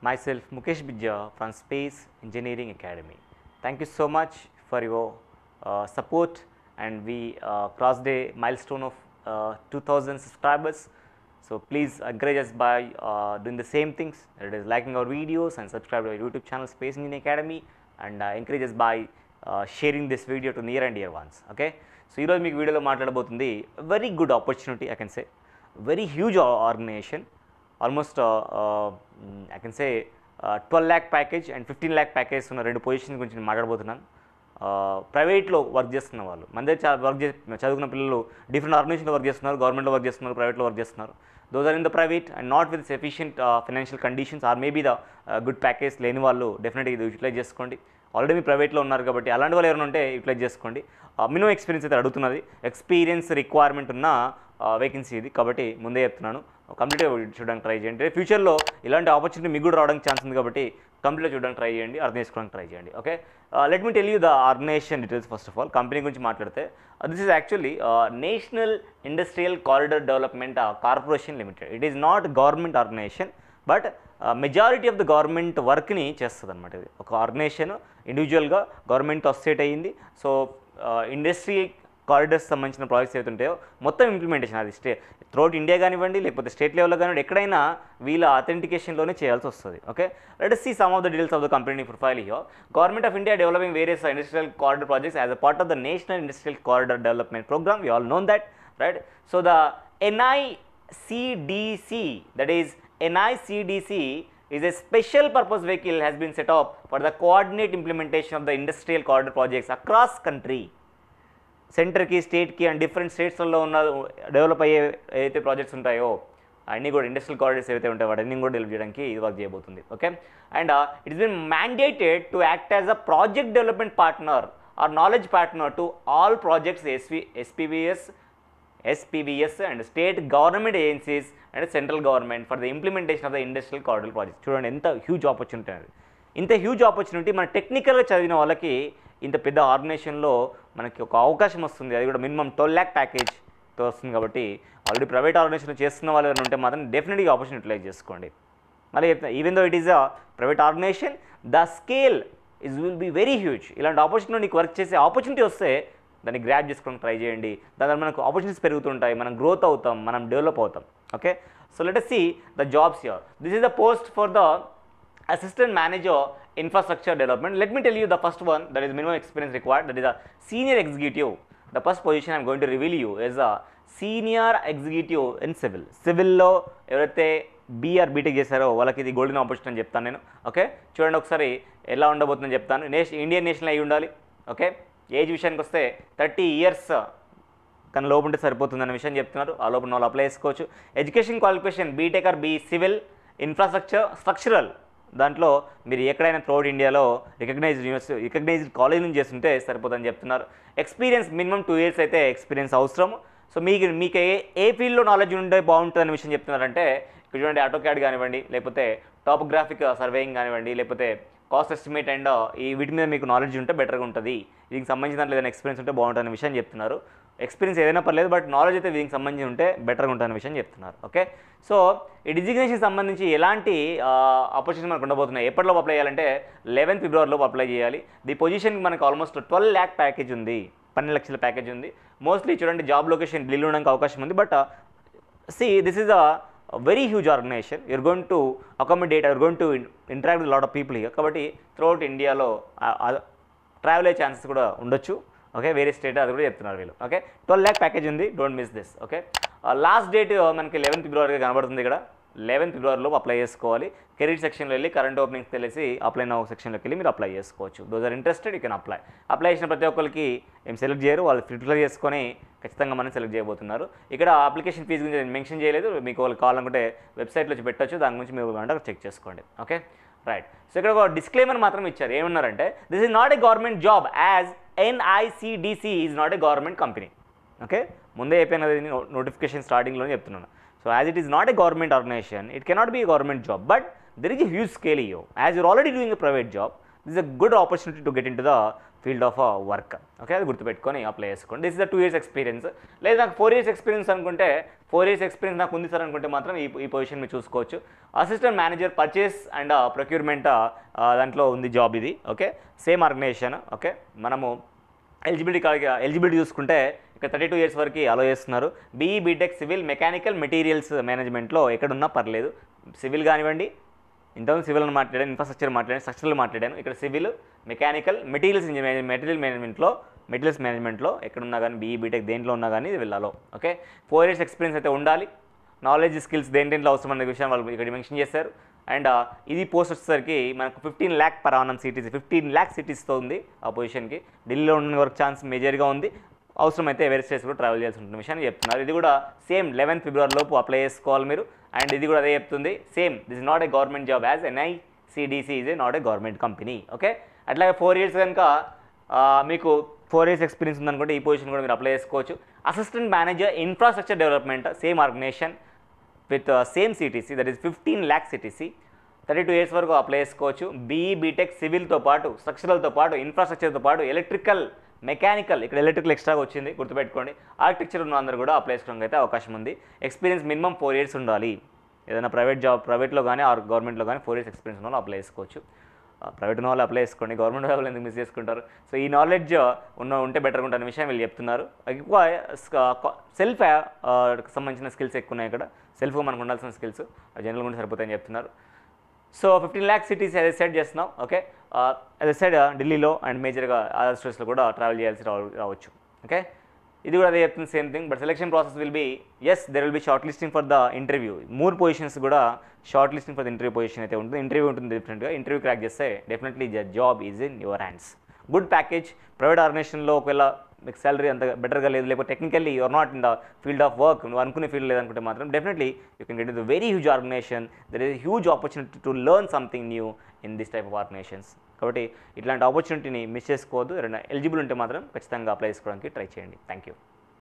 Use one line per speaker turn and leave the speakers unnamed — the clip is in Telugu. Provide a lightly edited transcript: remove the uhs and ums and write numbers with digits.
myself Mukesh Bijja from Space Engineering Academy. Thank you so much for your support, and we crossed a milestone of 2000 subscribers. So please encourage us by doing the same things, that is liking our videos and subscribe to our YouTube channel Space Engineering Academy, and encourage us by sharing this video to near and dear ones. Okay, so ఈరోజు మీకు వీడియోలో మాట్లాడబోతుంది very good opportunity, I can say very huge organization, almost I can say 12 lakh package and 15 lakh package ఉన్న రెండు పొజిషన్ గురించి నేను మాట్లాడబోతున్నాను. ప్రైవేట్లో వర్క్ చేస్తున్న వాళ్ళు, మన దగ్గర చదువుకున్న పిల్లలు డిఫరెంట్ ఆర్గనైజేషన్లో వర్క్ చేస్తున్నారు, గవర్నమెంట్లో వర్క్ చేస్తున్నారు, ప్రైవేట్లో వర్క్ చేస్తున్నారు. Those are in the private and not with efficient financial conditions or maybe the good package లేని వాళ్ళు డెఫినెట్గా ఇది యూటిలైజ్ చేసుకోండి. ఆల్రెడీ మీ ప్రైవేట్లో ఉన్నారు కాబట్టి అలాంటి వాళ్ళు ఎవరైనా ఉంటే యూటిలైజ్ చేసుకోండి. మినిమం ఎక్స్పీరియన్స్ అయితే అడుగుతున్నది, ఎక్స్పీరియన్స్ రిక్వైర్మెంట్ ఉన్న వేకెన్సీ ఇది కాబట్టి ముందే చెప్తున్నాను, కంప్లీట్గా చూడడానికి ట్రై చేయండి. ఫ్యూచర్లో ఇలాంటి ఆపర్చునిటీ మీకు కూడా రావడానికి ఛాన్స్ ఉంది కాబట్టి కంప్లీట్గా చూడడానికి ట్రై చేయండి, అర్థం చేసుకోవడానికి ట్రై చేయండి. Okay, let me tell you the organization details. First of all company గురించి మాట్లాడితే this is actually national industrial corridor development corporation limited. It is not government organization, but majority of the government వర్క్ని చేస్తుంది అనమాట. ఇది ఒక ఆర్గనైజేషన్ ఇండివిజువల్గా గవర్నమెంట్తో అసోసియేట్ అయ్యింది. సో ఇండస్ట్రీ కారిడార్స్ సంబంధించిన ప్రాజెక్ట్స్ ఏవైతే ఉంటాయో మొత్తం ఇంప్లిమెంటేషన్ అది త్రూఅవుట్ ఇండియా కానివ్వండి, లేకపోతే స్టేట్ లెవెల్లో కానివ్వండి, ఎక్కడైనా వీళ్ళ అథెంటికేషన్లోనే చేయాల్సి వస్తుంది. Okay, let us see some of the details of the company profile here. Government of India developing various industrial corridor projects as a part of the National Industrial Corridor Development Program. We all know that, right? So the NICDC, that is NICDC, is a special purpose vehicle has been set up for the coordinate implementation of the industrial corridor projects across country. సెంటర్కి, స్టేట్కి అండ్ డిఫరెంట్ స్టేట్స్లో ఉన్న డెవలప్ అయ్యే ఏదైతే ప్రాజెక్ట్స్ ఉంటాయో అన్నీ కూడా ఇండస్ట్రియల్ కారిడార్స్ ఏవైతే ఉంటాయో వాటన్నీ కూడా డెవలప్ చేయడానికి ఇది వర్క్ చేయబోతుంది. Okay, and it is been mandated to act as a project development partner or knowledge partner to all projects SPVS and state government agencies and central government for the implementation of the industrial corridor project. చూడండి ఎంత హ్యూజ్ ఆపర్చునిటీ అది. ఇంత హ్యూజ్ ఆపర్చునిటీ మన టెక్నికల్గా చదివిన వాళ్ళకి ఇంత పెద్ద ఆర్గనైజేషన్లో మనకి ఒక అవకాశం వస్తుంది, అది కూడా మినిమం 12 lakh ప్యాకేజ్తో వస్తుంది. కాబట్టి ఆల్రెడీ ప్రైవేట్ ఆర్గనైజేషన్ చేస్తున్న వాళ్ళు ఎవరైనా ఉంటే మాత్రం డెఫినెట్గా ఆపర్చునిటీ యూటిలైజ్ చేసుకోండి. మళ్ళీ చెప్తాను, even though it is a private organization, the scale will be very huge. ఇలాంటి ఆపర్చునిటీ నీకు వర్క్ చేసే ఆపర్చునిటీ వస్తే దాన్ని గ్రాప్ చేసుకోవడానికి ట్రై చేయండి. దాని ద్వారా మనకు ఆపర్చునిటీస్ పెరుగుతుంటాయి, మనం గ్రోత్ అవుతాం, మనం డెవలప్ అవుతాం. Okay, so let us see the jobs here. This is the post for the assistant manager infrastructure development. Let me tell you the first one, that is minimum experience required, that is a senior executive. The first position I am going to reveal you is a senior executive in civil. సివిల్లో ఎవరైతే బీఆర్ బీటెక్ చేశారో వాళ్ళకి ఇది గోల్డెన్ ఆపర్చునిటీ అని చెప్తాను నేను. ఓకే, చూడండి ఒకసారి ఎలా ఉండబోతుందని చెప్తాను. ఇండియన్ నేషనల్ అయి ఉండాలి. ఓకే, ఏజ్ విషయానికి వస్తే 30 years కానీ లోపు ఉంటే సరిపోతుందన్న విషయం చెప్తున్నారు. ఆ లోపు వాళ్ళు అప్లై చేసుకోవచ్చు. Education qualification BTech or B civil infrastructure structural, దాంట్లో మీరు ఎక్కడైనా త్రూఅవుట్ ఇండియాలో రికగ్నైజ్డ్ కాలేజ్ నుంచి చేస్తుంటే సరిపోతుందని చెప్తున్నారు. ఎక్స్పీరియన్స్ మినిమం 2 years అయితే ఎక్స్పీరియన్స్ అవసరం. సో మీకు ఏ ఫీల్డ్లో నాలెడ్జ్ ఉంటే బాగుంటుందనే విషయం చెప్తున్నారంటే ఇక్కడ చూడండి, ఆటోక్యాడ్ కానివ్వండి, లేకపోతే టాపోగ్రాఫిక్ సర్వేయింగ్ కానివ్వండి, లేకపోతే కాస్ట్ ఎస్టిమేట్ అండ్ వీటి మీద మీకు నాలెడ్జ్ ఉంటే బెటర్గా ఉంటుంది. దీనికి సంబంధించిన దాంట్లో ఏదైనా ఎక్స్పీరియన్స్ ఉంటే బాగుంటుందనే విషయం చెప్తున్నారు. ఎక్స్పీరియన్స్ ఏదైనా పర్లేదు, బట్ నాలెడ్జ్ అయితే దీనికి సంబంధించి ఉంటే బెటర్గా ఉంటుందనే విషయం చెప్తున్నారు. ఓకే, సో ఈ డిజిగ్నేషన్ సంబంధించి ఎలాంటి ఆపర్చునిటీ మనకు ఉండబోతున్నాయి, ఎప్పటిలో అప్లై చేయాలంటే 11th February అప్లై చేయాలి. ది పొజిషన్కి మనకు ఆల్మోస్ట్ 12 lakh ప్యాకేజ్ ఉంది, 12 లక్షల ప్యాకేజ్ ఉంది. మోస్ట్లీ చూడండి జాబ్ లొకేషన్ ఢిల్లీ ఉండడానికి అవకాశం ఉంది. But see this is a very huge organization. You're going to accommodate, you're going to interact with lot of people here. కాబట్టి త్రూఅవుట్ ఇండియాలో ట్రావెల్ అయ్యే ఛాన్సెస్ కూడా ఉండొచ్చు. ఓకే, వేరే స్టేట్ అది కూడా చెప్తున్నారు వీళ్ళు. ఓకే, 12 lakh ప్యాకేజ్ ఉంది, don't miss this. Okay, last date మనకి 11th February కనబడుతుంది ఇక్కడ. 11th February అప్లై చేసుకోవాలి. కెరీర్ సెక్షన్లో వెళ్ళి కరెంట్ ఓపెనింగ్స్ తెలిసి అప్లై నౌ సెక్షన్లోకి వెళ్ళి మీరు అప్లై చేసుకోవచ్చు. Those are interested, you can apply. Apply చేసిన ప్రతి ఒక్కరికి ఏం సెలెక్ట్ చేయరు, వాళ్ళు ఫిల్టర్ చేసుకొని ఖచ్చితంగా మనం సెలెక్ట్ చేయబోతున్నారు. ఇక్కడ అప్లికేషన్ ఫీజు గురించి మెన్షన్ చేయలేదు, మీకు వాళ్ళు కావాలనుకుంటే వెబ్సైట్లో వచ్చి పెట్టచ్చు, దాని గురించి మీరు అంటే చెక్ చేసుకోండి. Okay, right. సో ఇక్కడ ఒక డిస్క్లైమర్ మాత్రం ఇచ్చారు, ఏమన్నారంటే this is not a government job as NICDC is not a government company. Okay, ముందే అయిపోయినది నోటిఫికేషన్ స్టార్టింగ్లోనే చెప్తున్నాను. So as it is not a government organization, it cannot be a government job, but there is a huge scale here. As you're already doing a private job, this is a good opportunity to get into the field of work. Okay, అది గుర్తుపెట్టుకొని అప్లై చేసుకోండి. This is the 2 years experience. లేదా నాకు 4 years ఎక్స్పీరియన్స్ అనుకుంటే 4 years ఎక్స్పీరియన్స్ నాకు ఉంది సార్ అనుకుంటే మాత్రం ఈ పొజిషన్ మీరు చూసుకోవచ్చు. Assistant manager purchase and procurement దాంట్లో ఉంది జాబ్ ఇది. Okay, same organization. ఓకే, మనము ఎలిజిబిలిటీ చూసుకుంటే ఇక్కడ 32 years వరకు అలో చేస్తున్నారు. BE BTech civil mechanical materials మేనేజ్మెంట్లో ఎక్కడున్నా పర్లేదు. సివిల్ కానివ్వండి, ఇంతకుముందు సివిల్ అని మాట్లాడాను, ఇన్ఫ్రాస్ట్రక్చర్ మాట్లాడాను, స్ట్రక్చరల్ మాట్లాడాను. ఇక్కడ సివిల్ మెకానికల్ మెటీరియల్స్ మేనేజ్మెంట్లో ఎక్కడున్నా కానీ బీఈ బీటెక్ దేంట్లో ఉన్నా కానీ ఇది వెళ్ళాలో. ఓకే, 4 years ఎక్స్పీరియన్స్ అయితే ఉండాలి. నాలెడ్జ్ స్కిల్స్ దేంట్లో అవసరం అనే విషయం వాళ్ళు ఇక్కడ మెన్షన్ చేశారు. అండ్ ఇది పోస్ట్ వచ్చేసరికి మనకు 15 lakh per annum cities, 15 lakh సిటీస్తో ఉంది ఆ పొజిషన్కి. ఢిల్లీలో ఉన్న వరకు ఛాన్స్ మేజర్గా ఉంది. అవసరమైతే వేరే స్టేట్స్ కూడా ట్రావెల్ చేయాల్సి ఉంటుంది విషయాన్ని చెప్తున్నారు. ఇది కూడా సేమ్ 11th February లోపు అప్లై చేసుకోవాలి మీరు. అండ్ ఇది కూడా అదే చెప్తుంది, same this is not a government job as NICDC is not a government company. Okay, అట్లాగే 4 years కనుక మీకు 4 years ఎక్స్పీరియన్స్ ఉందనుకుంటే ఈ పొజిషన్ కూడా మీరు అప్లై చేసుకోవచ్చు. Assistant manager infrastructure development, same organization with same CTC, that is 15 lakh CTC. 32 years వరకు అప్లై చేసుకోవచ్చు. బీఈ బీటెక్ సివిల్తో పాటు, స్ట్రక్చరల్తో పాటు, ఇన్ఫ్రాస్ట్రక్చర్తో పాటు ఎలక్ట్రికల్, మెకానికల్, ఇక్కడ ఎలక్ట్రికల్ ఎక్స్ట్రాగా వచ్చింది గుర్తుపెట్టుకోండి. ఆర్కిటెక్చర్ ఉన్న అందరూ కూడా అప్లై చేసుకోవడానికి అయితే అవకాశం ఉంది. ఎక్స్పీరియన్స్ మినిమం 4 years ఉండాలి. ఏదైనా ప్రైవేట్లో కానీ ఆర్ గవర్నమెంట్లో కానీ 4 years ఎక్స్పీరియన్స్ ఉన్న వాళ్ళు అప్లై చేసుకోవచ్చు. ప్రైవేట్ ఉన్న వాళ్ళు అప్లై చేసుకోండి, గవర్నమెంట్ వాళ్ళు ఎందుకు మిస్ చేసుకుంటారు. సో ఈ నాలెడ్జ్ ఉంటే బెటర్గా ఉంటుంది అనే విషయం వీళ్ళు చెప్తున్నారు. ఎక్కువ సెల్ఫ్ సంబంధించిన స్కిల్స్ ఎక్కువ ఉన్నాయి ఇక్కడ. సెల్ఫ్గా మనకు ఉండాల్సిన స్కిల్స్ జనరల్గా ఉంటే సరిపోతాయని చెప్తున్నారు. So 15 lakh cities as set చేస్తున్నాం. ఓకే, యాజ్ సెడ్ ఢిల్లీలో అండ్ మేజర్గా అదర్ స్టేట్స్లో కూడా ట్రావెల్ చేయాల్సి రావచ్చు. ఓకే, ఇది కూడా అదే చెప్తుంది, same thing. But selection process will be, yes there will be short listing for the interview. 3 positions కూడా short listing for the interview position అయితే ఉంటుంది. ఇంటర్వ్యూ ఉంటుంది డిఫరెంట్గా. ఇంటర్వ్యూ క్రాక్ చేస్తే definitely the job is in your hands. Good package. Private ఆర్గనైజేషన్లో ఒకవేళ మీకు సాలరీ అంత బెటర్గా లేదు, లేకపోతే technically you are not in the field of work, నువ్వు అనుకునే ఫీల్డ్ లేదనుకుంటే మాత్రం definitely you can get in the very huge organization. There is huge opportunity to learn something new in this type of organizations. కాబట్టి ఇట్లాంటి ఆపర్చునిటీని మిస్ చేసుకోవద్దు. ఎవరైనా ఎలిజిబుల్ ఉంటే మాత్రం ఖచ్చితంగా అప్లై చేసుకోవడానికి ట్రై చేయండి. Thank you.